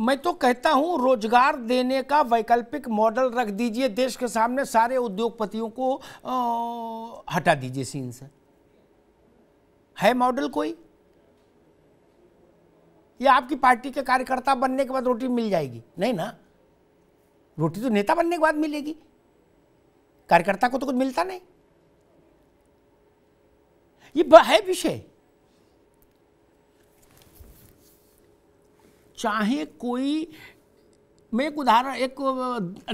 मैं तो कहता हूं रोजगार देने का वैकल्पिक मॉडल रख दीजिए देश के सामने, सारे उद्योगपतियों को हटा दीजिए सीन से। है मॉडल कोई? या आपकी पार्टी के कार्यकर्ता बनने के बाद रोटी मिल जाएगी? नहीं ना, रोटी तो नेता बनने के बाद मिलेगी, कार्यकर्ता को तो कुछ मिलता नहीं। ये है विषय। चाहे कोई, मैं एक उदाहरण, एक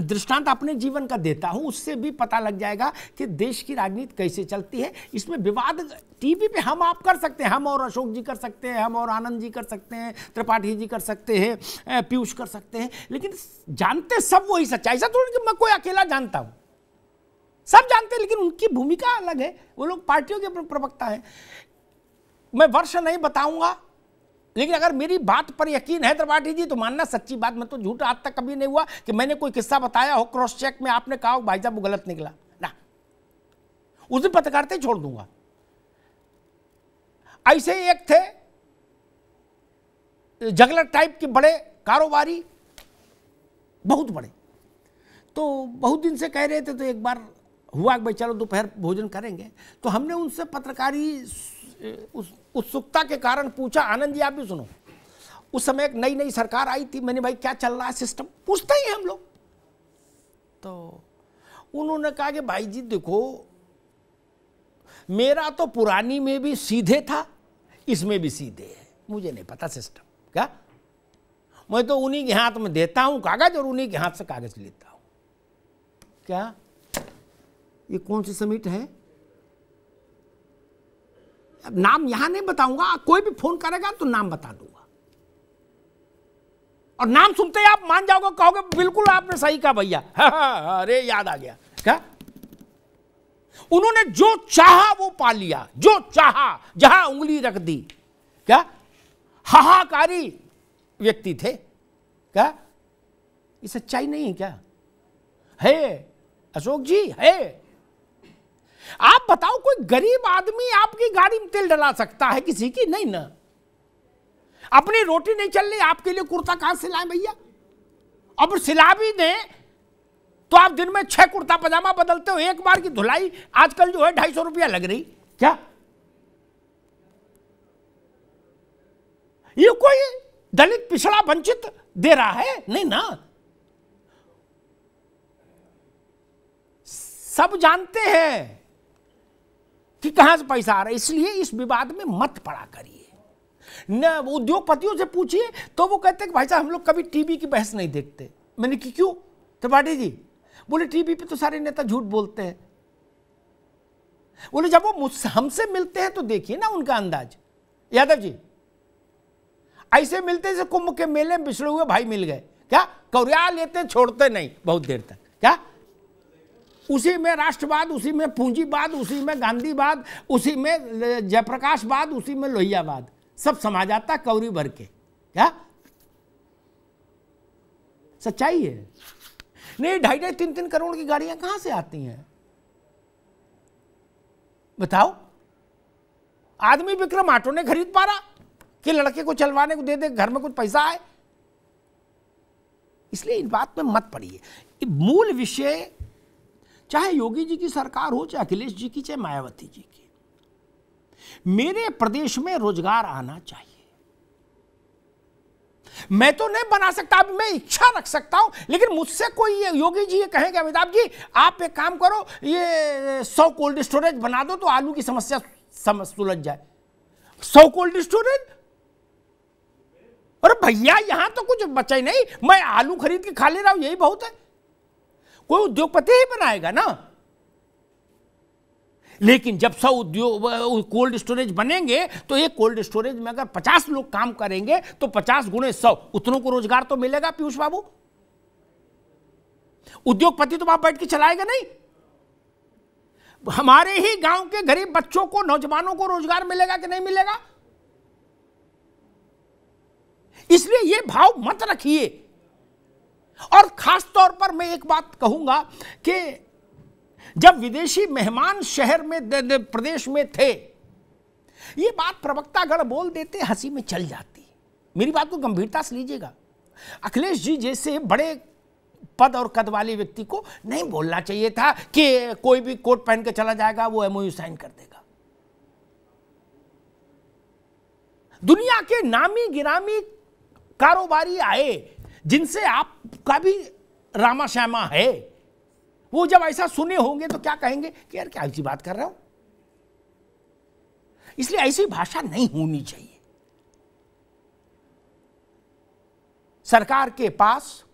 दृष्टांत अपने जीवन का देता हूं, उससे भी पता लग जाएगा कि देश की राजनीति कैसे चलती है। इसमें विवाद टीवी पे हम आप कर सकते हैं, हम और अशोक जी कर सकते हैं, हम और आनंद जी कर सकते हैं, त्रिपाठी जी कर सकते हैं, पीयूष कर सकते हैं, लेकिन जानते सब वही सच्चाई। ऐसा थोड़ी कि मैं कोई अकेला जानता हूं, सब जानते हैं, लेकिन उनकी भूमिका अलग है। वो लोग पार्टियों के प्रवक्ता हैं। मैं वर्ष नहीं बताऊंगा, लेकिन अगर मेरी बात पर यकीन है त्रिपाठी जी तो मानना सच्ची बात। मैं तो झूठ आज तक कभी नहीं हुआ कि मैंने कोई किस्सा बताया हो, क्रॉस चेक में आपने कहा भाई साहब वो गलत निकला ना, उस दिन पत्रकारिता छोड़ दूंगा। ऐसे ही एक थे जगलर टाइप के बड़े कारोबारी, बहुत बड़े, तो बहुत दिन से कह रहे थे, तो एक बार हुआ कि भाई चलो दोपहर भोजन करेंगे, तो हमने उनसे पत्रकारी उत्सुकता के कारण पूछा, आनंद जी आप भी सुनो, उस समय एक नई नई सरकार आई थी, मैंने भाई क्या चल रहा है सिस्टम, पूछते ही हम लोग। तो उन्होंने कहा कि भाई जी देखो, मेरा तो पुरानी में भी सीधे था, इसमें भी सीधे है, मुझे नहीं पता सिस्टम क्या, मैं तो उन्हीं के हाथ में देता हूं कागज और उन्हीं के हाथ से कागज लेता हूं। क्या ये कौन सी समिट है? अब नाम यहां नहीं बताऊंगा, कोई भी फोन करेगा तो नाम बता दूंगा, और नाम सुनते ही आप मान जाओगे, कहोगे बिल्कुल आपने सही कहा भैया, अरे याद आ गया। क्या उन्होंने जो चाहा वो पा लिया, जो चाहा, जहां उंगली रख दी। क्या हाहाकारी व्यक्ति थे क्या? ये सच्चाई नहीं है क्या? है अशोक जी, है। आप बताओ कोई गरीब आदमी आपकी गाड़ी में तेल डला सकता है? किसी की नहीं ना। अपनी रोटी नहीं चल रही, आपके लिए कुर्ता कहां सिलाएं भैया? अब सिला भी दें तो आप दिन में 6 कुर्ता पजामा बदलते हो, एक बार की धुलाई आजकल जो है 250 रुपया लग रही। क्या ये कोई दलित पिछड़ा वंचित दे रहा है? नहीं ना। सब जानते हैं कि कहां से पैसा आ रहा है, इसलिए इस विवाद में मत पड़ा करिए। न उद्योगपतियों से पूछिए तो वो कहते हैं कि भाई साहब हम लोग कभी टीवी की बहस नहीं देखते। मैंने कि क्यों? त्रिपाठी जी बोले टीवी पे तो सारे नेता झूठ बोलते हैं। बोले जब वो हमसे मिलते हैं तो देखिए ना उनका अंदाज। यादव जी ऐसे मिलते जैसे कुंभ के मेले में बिछड़े हुए भाई मिल गए। क्या कौरिया लेते छोड़ते नहीं बहुत देर तक। क्या उसी में राष्ट्रवाद, उसी में पूंजीवाद, उसी में गांधीवाद, उसी में जयप्रकाशवाद, उसी में लोहियावाद, सब समा जाता कौरी भर के। क्या सच्चाई है? नहीं 2.5 3 करोड़ की गाड़ियां कहां से आती हैं बताओ? आदमी विक्रम ऑटो ने खरीद पा रहा कि लड़के को चलवाने को दे दे, घर में कुछ पैसा आए। इसलिए इस बात में मत पड़िए। मूल विषय चाहे योगी जी की सरकार हो, चाहे अखिलेश जी की, चाहे मायावती जी की, मेरे प्रदेश में रोजगार आना चाहिए। मैं तो नहीं बना सकता, अब मैं इच्छा रख सकता हूं, लेकिन मुझसे कोई ये योगी जी ये कहेंगे अमिताभ जी आप एक काम करो, ये 100 कोल्ड स्टोरेज बना दो तो आलू की समस्या सुलझ जाए। 100 कोल्ड स्टोरेज? अरे भैया यहां तो कुछ बचा ही नहीं, मैं आलू खरीद के खा ले रहा हूं, यही बहुत है। कोई उद्योगपति ही बनाएगा ना। लेकिन जब 100 उद्योग कोल्ड स्टोरेज बनेंगे तो एक कोल्ड स्टोरेज में अगर 50 लोग काम करेंगे तो 50 गुणे 100, उतनों को रोजगार तो मिलेगा पीयूष बाबू। उद्योगपति तो वहां बैठ के चलाएगा नहीं। हमारे ही गांव के गरीब बच्चों को, नौजवानों को रोजगार मिलेगा कि नहीं मिलेगा? इसलिए ये भाव मत रखिए। और खास तौर पर मैं एक बात कहूंगा कि जब विदेशी मेहमान शहर में प्रदेश में थे, ये बात प्रवक्तागण बोल देते, हंसी में चल जाती। मेरी बात को गंभीरता से लीजिएगा। अखिलेश जी जैसे बड़े पद और कद वाले व्यक्ति को नहीं बोलना चाहिए था कि कोई भी कोट पहन के चला जाएगा, वो एमओयू साइन कर देगा। दुनिया के नामी गिरामी कारोबारी आए जिनसे आपका भी रामा श्यामा है, वो जब ऐसा सुने होंगे तो क्या कहेंगे कि यार क्या ऐसी बात कर रहा हूं। इसलिए ऐसी भाषा नहीं होनी चाहिए। सरकार के पास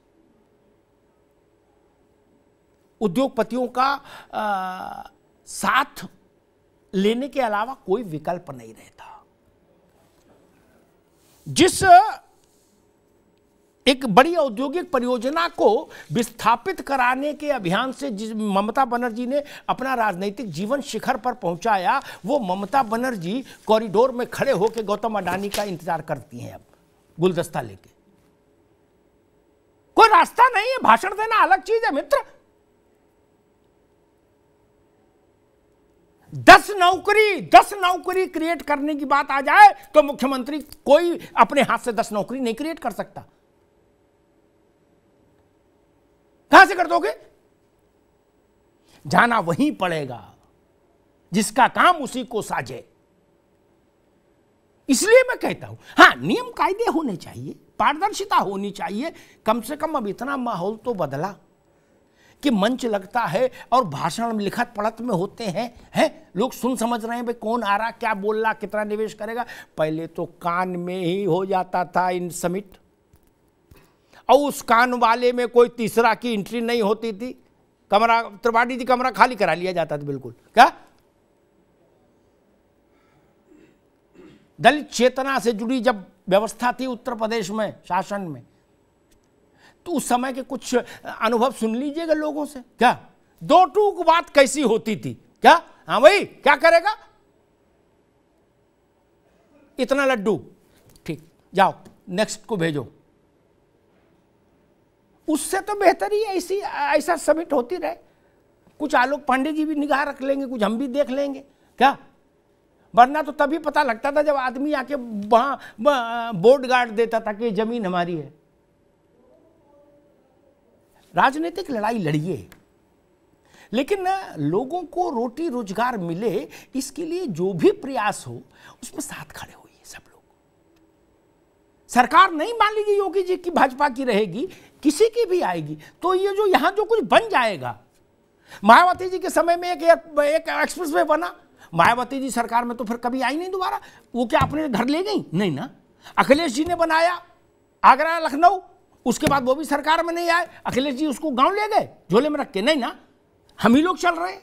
उद्योगपतियों का साथ लेने के अलावा कोई विकल्प नहीं रहता। जिस एक बड़ी औद्योगिक परियोजना को विस्थापित कराने के अभियान से जिस ममता बनर्जी ने अपना राजनीतिक जीवन शिखर पर पहुंचाया, वो ममता बनर्जी कॉरिडोर में खड़े होकर गौतम अडानी का इंतजार करती हैं अब गुलदस्ता लेके। कोई रास्ता नहीं है, भाषण देना अलग चीज है मित्र। 10 नौकरी क्रिएट करने की बात आ जाए तो मुख्यमंत्री कोई अपने हाथ से 10 नौकरी नहीं क्रिएट कर सकता। कहां से कर दोगे? जाना वहीं पड़ेगा जिसका काम उसी को साजे। इसलिए मैं कहता हूं, हां नियम कायदे होने चाहिए, पारदर्शिता होनी चाहिए। कम से कम अब इतना माहौल तो बदला कि मंच लगता है और भाषण लिखत पढ़त में होते हैं लोग सुन समझ रहे हैं भाई कौन आ रहा, क्या बोल रहा, कितना निवेश करेगा। पहले तो कान में ही हो जाता था इन समिट, और उस कान वाले में कोई तीसरा की एंट्री नहीं होती थी। कमरा त्रिपाठी जी कमरा खाली करा लिया जाता था बिल्कुल। क्या दलित चेतना से जुड़ी जब व्यवस्था थी उत्तर प्रदेश में शासन में, तो उस समय के कुछ अनुभव सुन लीजिएगा लोगों से। क्या 2 टूक बात कैसी होती थी? क्या हाँ भाई क्या करेगा, इतना लड्डू, ठीक जाओ नेक्स्ट को भेजो। उससे तो बेहतर ही ऐसा समिट होती रहे। कुछ आलोक पांडे जी भी निगाह रख लेंगे, कुछ हम भी देख लेंगे। क्या वरना तो तभी पता लगता था जब आदमी आके वहां बोर्ड गार्ड देता था कि जमीन हमारी है। राजनीतिक लड़ाई लड़िए, लेकिन लोगों को रोटी रोजगार मिले इसके लिए जो भी प्रयास हो उसमें साथ खड़े होइए सब लोग। सरकार नहीं मान लीजिए योगी जी की भाजपा की रहेगी, किसी की भी आएगी, तो ये जो यहां जो कुछ बन जाएगा। मायावती जी के समय में एक एक्सप्रेसवे बना, मायावती जी सरकार में तो फिर कभी आई नहीं दोबारा। वो क्या अपने घर ले गई? नहीं ना। अखिलेश जी ने बनाया आगरा लखनऊ, उसके बाद वो भी सरकार में नहीं आए, अखिलेश जी उसको गांव ले गए झोले में रख के। नहीं ना, हम ही लोग चल रहे हैं।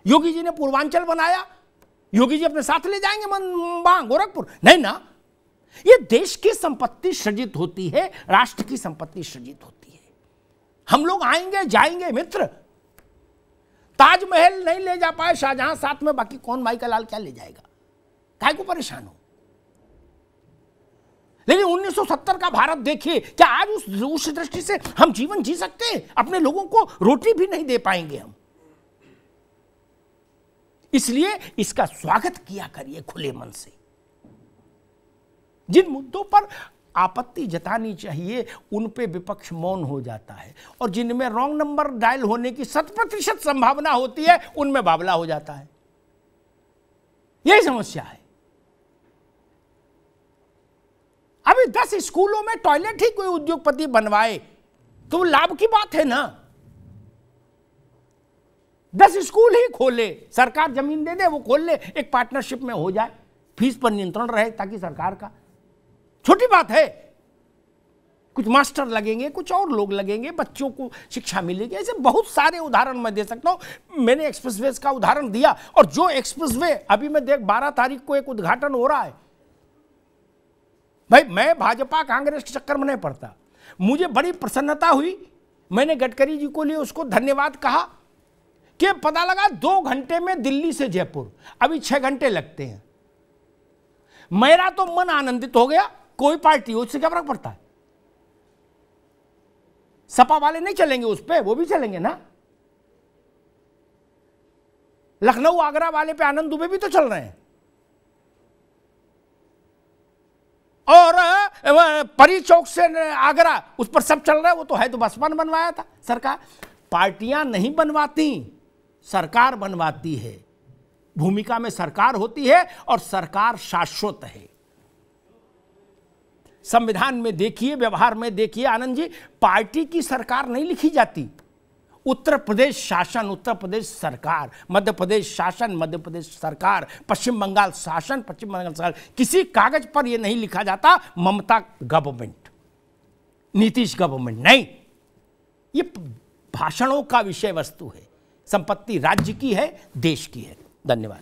योगी जी ने पूर्वांचल बनाया, योगी जी अपने साथ ले जाएंगे वहां गोरखपुर? नहीं ना। ये देश की संपत्ति सृजित होती है, राष्ट्र की संपत्ति सृजित होती है। हम लोग आएंगे जाएंगे मित्र। ताजमहल नहीं ले जा पाए शाहजहां साथ में, बाकी कौन भाई का लाल क्या ले जाएगा? काहे को परेशान हो? लेकिन 1970 का भारत देखिए, क्या आज उस दृष्टि से हम जीवन जी सकते हैं? अपने लोगों को रोटी भी नहीं दे पाएंगे हम। इसलिए इसका स्वागत किया करिए खुले मन से। जिन मुद्दों पर आपत्ति जतानी चाहिए उन पे विपक्ष मौन हो जाता है, और जिनमें रॉन्ग नंबर डायल होने की 100% संभावना होती है उनमें बावला हो जाता है। यही समस्या है। अभी 10 स्कूलों में टॉयलेट ही कोई उद्योगपति बनवाए तो लाभ की बात है ना। 10 स्कूल ही खोले, सरकार जमीन दे दे वो खोल ले, एक पार्टनरशिप में हो जाए, फीस पर नियंत्रण रहे ताकि सरकार का, छोटी बात है। कुछ मास्टर लगेंगे, कुछ और लोग लगेंगे, बच्चों को शिक्षा मिलेगी। ऐसे बहुत सारे उदाहरण मैं दे सकता हूं। मैंने एक्सप्रेसवे का उदाहरण दिया, और जो एक्सप्रेसवे अभी मैं देख 12 तारीख को एक उद्घाटन हो रहा है। भाई मैं भाजपा कांग्रेस के चक्कर में नहीं पड़ता, मुझे बड़ी प्रसन्नता हुई। मैंने गडकरी जी को लिए उसको धन्यवाद कहा कि पता लगा 2 घंटे में दिल्ली से जयपुर, अभी 6 घंटे लगते हैं। मेरा तो मन आनंदित हो गया। कोई पार्टी हो, उससे क्या फर्क पड़ता है? सपा वाले नहीं चलेंगे उस पे, वो भी चलेंगे ना। लखनऊ आगरा वाले पे आनंद दुबे भी तो चल रहे हैं। और परी चौक से आगरा उस पर सब चल रहा है, वो तो है तो बसपा ने बनवाया था सरकार। पार्टियां नहीं बनवाती, सरकार बनवाती है। भूमिका में सरकार होती है और सरकार शाश्वत है। संविधान में देखिए, व्यवहार में देखिए आनंद जी, पार्टी की सरकार नहीं लिखी जाती। उत्तर प्रदेश शासन, उत्तर प्रदेश सरकार, मध्य प्रदेश शासन, मध्य प्रदेश सरकार, पश्चिम बंगाल शासन, पश्चिम बंगाल सरकार। किसी कागज पर यह नहीं लिखा जाता ममता गवर्नमेंट, नीतीश गवर्नमेंट, नहीं। ये भाषणों का विषय वस्तु है। संपत्ति राज्य की है, देश की है। धन्यवाद।